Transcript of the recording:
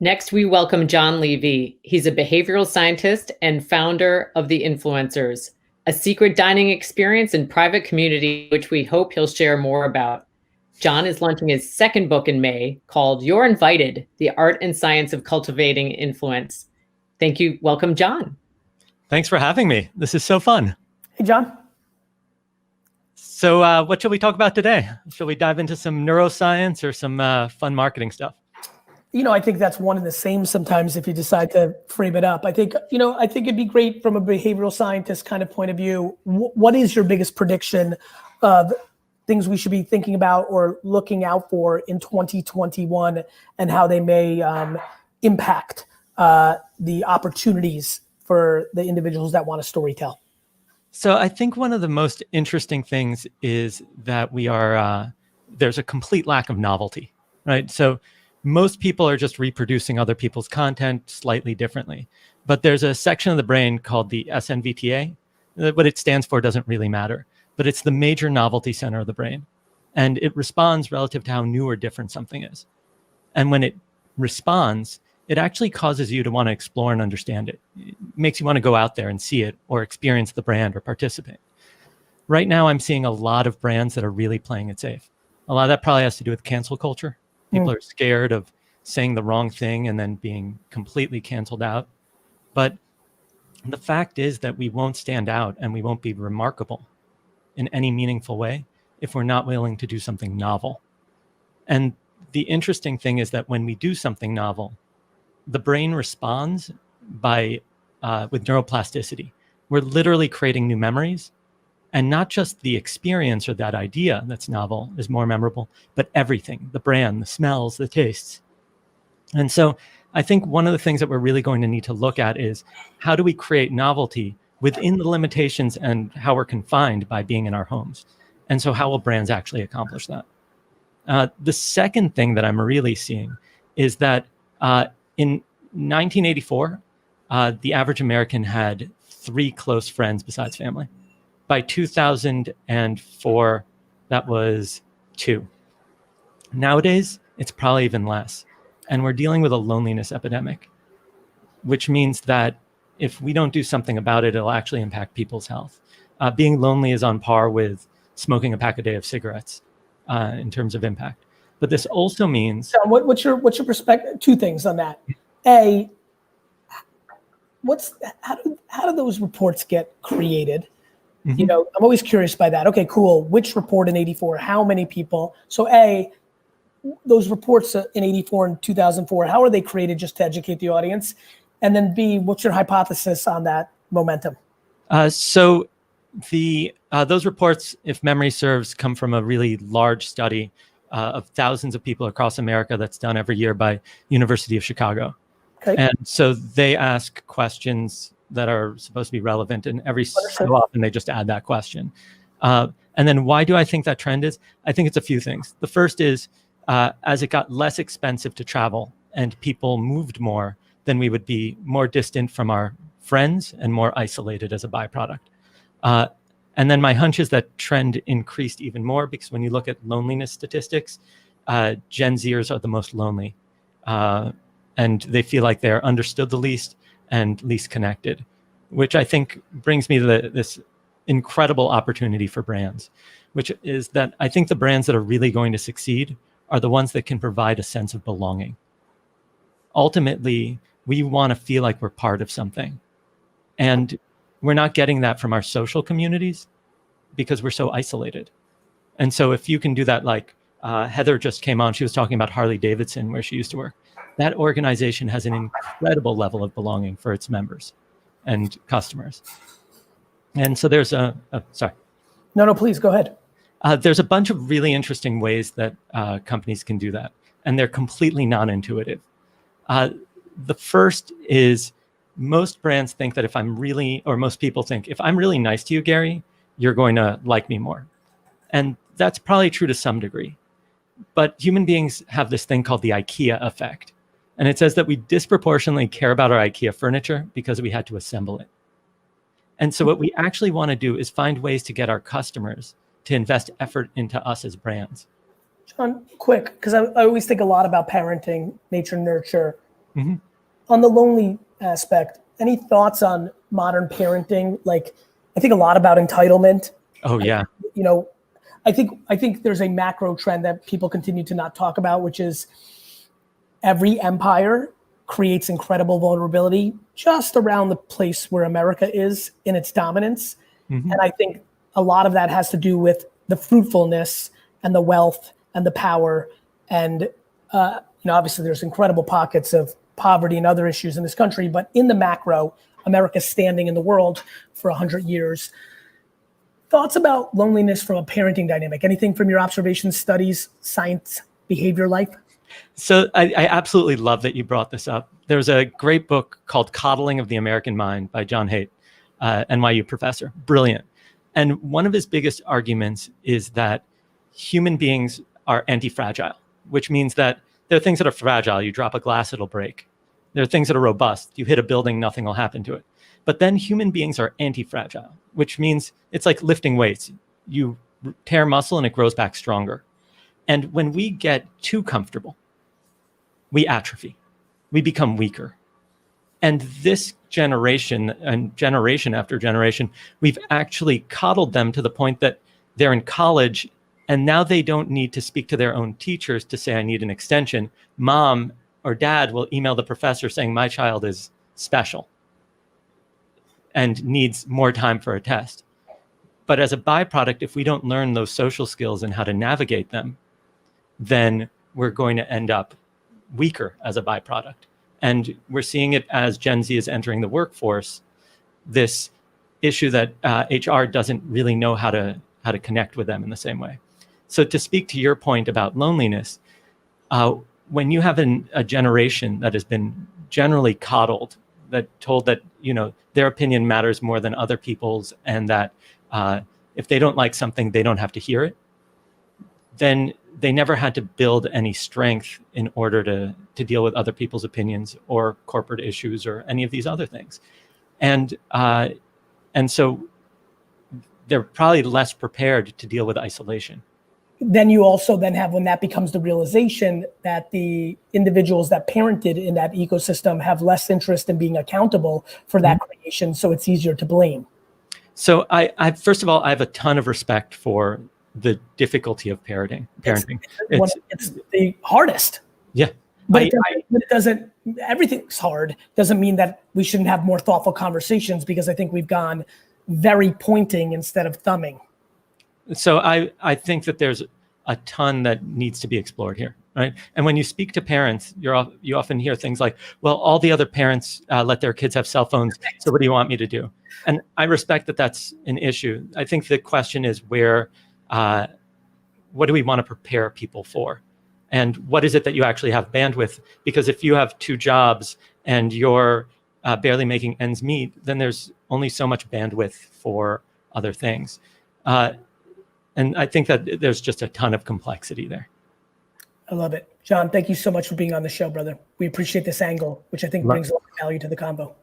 Next, we welcome Jon Levy. He's a behavioral scientist and founder of The Influencers, a secret dining experience and private community, which we hope he'll share more about. Jon is launching his second book in May called You're Invited, The Art and Science of Cultivating Influence. Thank you. Welcome, Jon. Thanks for having me. This is so fun. Hey, Jon. So what shall we talk about today? Shall we dive into some neuroscience or some fun marketing stuff? I think that's one and the same sometimes if you decide to frame it up. I think it'd be great from a behavioral scientist kind of point of view. What is your biggest prediction of things we should be thinking about or looking out for in 2021 and how they may impact the opportunities for the individuals that want to storytell? So I think one of the most interesting things is that there's a complete lack of novelty, right? So most people are just reproducing other people's content slightly differently. But there's a section of the brain called the SNVTA. What it stands for doesn't really matter, but it's the major novelty center of the brain. And it responds relative to how new or different something is. And when it responds, it actually causes you to want to explore and understand it. It makes you want to go out there and see it or experience the brand or participate. Right now, I'm seeing a lot of brands that are really playing it safe. A lot of that probably has to do with cancel culture. People are scared of saying the wrong thing and then being completely canceled out. But the fact is that we won't stand out and we won't be remarkable in any meaningful way if we're not willing to do something novel. And the interesting thing is that when we do something novel, the brain responds with neuroplasticity. We're literally creating new memories. And not just the experience or that idea that's novel is more memorable, but everything, the brand, the smells, the tastes. And so I think one of the things that we're really going to need to look at is how do we create novelty within the limitations and how we're confined by being in our homes? And so how will brands actually accomplish that? The second thing that I'm really seeing is that in 1984, the average American had 3 close friends besides family. By 2004, that was 2. Nowadays, it's probably even less. And we're dealing with a loneliness epidemic, which means that if we don't do something about it, it'll actually impact people's health. Being lonely is on par with smoking a pack a day of cigarettes in terms of impact. But this also means... So what's your perspective? 2 things on that. A, how do those reports get created? Mm-hmm. I'm always curious by that. Okay, cool. Which report in 84? How many people? So A, those reports in 84 and 2004, how are they created just to educate the audience? And then B, what's your hypothesis on that momentum? So those reports, if memory serves, come from a really large study of thousands of people across America that's done every year by University of Chicago. Okay. And so they ask questions that are supposed to be relevant, and every so often they just add that question. And then why do I think that trend is? I think it's a few things. The first is as it got less expensive to travel and people moved more, then we would be more distant from our friends and more isolated as a byproduct. And then my hunch is that trend increased even more because when you look at loneliness statistics, Gen Zers are the most lonely. And they feel like they're understood the least and least connected, which I think brings me to this incredible opportunity for brands, which is that I think the brands that are really going to succeed are the ones that can provide a sense of belonging. Ultimately, we want to feel like we're part of something. And we're not getting that from our social communities because we're so isolated. And so if you can do that, like Heather just came on, she was talking about Harley Davidson, where she used to work. That organization has an incredible level of belonging for its members and customers. And so there's sorry. No, please go ahead. There's a bunch of really interesting ways that companies can do that, and they're completely non-intuitive. The first is most brands think that most people think, if I'm really nice to you, Gary, you're going to like me more. And that's probably true to some degree. But human beings have this thing called the IKEA effect. And it says that we disproportionately care about our IKEA furniture because we had to assemble it. And so what we actually want to do is find ways to get our customers to invest effort into us as brands. Jon, quick, because I always think a lot about parenting, nature, nurture. Mm-hmm. On the lonely aspect, any thoughts on modern parenting? Like, I think a lot about entitlement. Oh yeah. I think there's a macro trend that people continue to not talk about, which is every empire creates incredible vulnerability just around the place where America is in its dominance. Mm-hmm. And I think a lot of that has to do with the fruitfulness and the wealth and the power. And obviously there's incredible pockets of poverty and other issues in this country, but in the macro, America's standing in the world for 100 years. Thoughts about loneliness from a parenting dynamic? Anything from your observations, studies, science, behavior life? So I absolutely love that you brought this up. There's a great book called Coddling of the American Mind by John Haidt, NYU professor, brilliant. And one of his biggest arguments is that human beings are anti-fragile, which means that there are things that are fragile. You drop a glass, it'll break. There are things that are robust. You hit a building, nothing will happen to it. But then human beings are anti-fragile, which means it's like lifting weights. You tear muscle and it grows back stronger. And when we get too comfortable, we atrophy. We become weaker. And this generation and generation after generation, we've actually coddled them to the point that they're in college and now they don't need to speak to their own teachers to say, I need an extension. Mom or dad will email the professor saying, my child is special and needs more time for a test. But as a byproduct, if we don't learn those social skills and how to navigate them, then we're going to end up weaker as a byproduct. And we're seeing it as Gen Z is entering the workforce, this issue that HR doesn't really know how to connect with them in the same way. So to speak to your point about loneliness, when you have a generation that has been generally coddled, that told that their opinion matters more than other people's, and that if they don't like something, they don't have to hear it, then they never had to build any strength in order to deal with other people's opinions or corporate issues or any of these other things. And so they're probably less prepared to deal with isolation. Then you also then have, when that becomes the realization that the individuals that parented in that ecosystem have less interest in being accountable for that creation, so it's easier to blame. So I first of all, I have a ton of respect for the difficulty of parenting. It's the hardest. Yeah. But it doesn't, everything's hard. Doesn't mean that we shouldn't have more thoughtful conversations, because I think we've gone very pointing instead of thumbing. So I think that there's a ton that needs to be explored here, right? And when you speak to parents, you often hear things like, well, all the other parents let their kids have cell phones, so what do you want me to do? And I respect that that's an issue. I think the question is what do we want to prepare people for? And what is it that you actually have bandwidth? Because if you have 2 jobs and you're barely making ends meet, then there's only so much bandwidth for other things. And I think that there's just a ton of complexity there. I love it. Jon, thank you so much for being on the show, brother. We appreciate this angle, which I think brings a lot of value to the convo.